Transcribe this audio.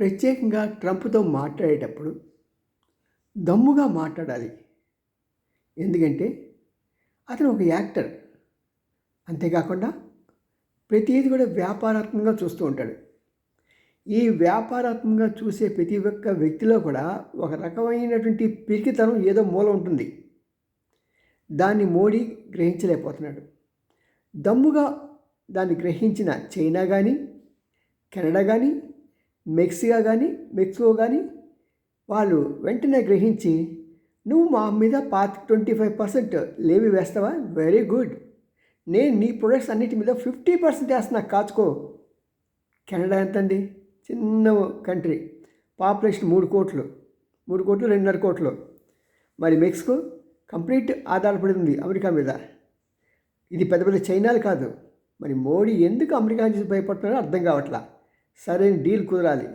ప్రత్యేకంగా ట్రంప్తో మాట్లాడేటప్పుడు దమ్ముగా మాట్లాడాలి. ఎందుకంటే అతను ఒక యాక్టర్. అంతేకాకుండా ప్రతిదీ కూడా వ్యాపారాత్మకంగా చూస్తూ ఉంటాడు. ఈ వ్యాపారాత్మకంగా చూసే ప్రతి ఒక్క వ్యక్తిలో కూడా ఒక రకమైనటువంటి పిరికితనం ఏదో మూల ఉంటుంది. దాన్ని మోడీ గ్రహించలేకపోతున్నాడు. దమ్ముగా దాన్ని గ్రహించిన చైనా కానీ, కెనడా కానీ, మెక్సికో కానీ వాళ్ళు వెంటనే గ్రహించి, నువ్వు మా మీద 25% లేవి వేస్తావా? వెరీ గుడ్, నేను నీ ప్రొడక్ట్స్ అన్నిటి మీద 50% వేస్తున్నా, కాచుకో. కెనడా ఎంతండి? చిన్న కంట్రీ, పాపులేషన్ 3 కోట్లు, 2.5 కోట్లు. మరి మెక్సికో కంప్లీట్ ఆధారపడి ఉంది అమెరికా మీద. ఇది పెద్ద పెద్ద చైనాలు కాదు. మరి మోడీ ఎందుకు అమెరికా నుంచి భయపడుతున్నాడో అర్థం కావట్లా. సరైన డీల్ కుదరాలి.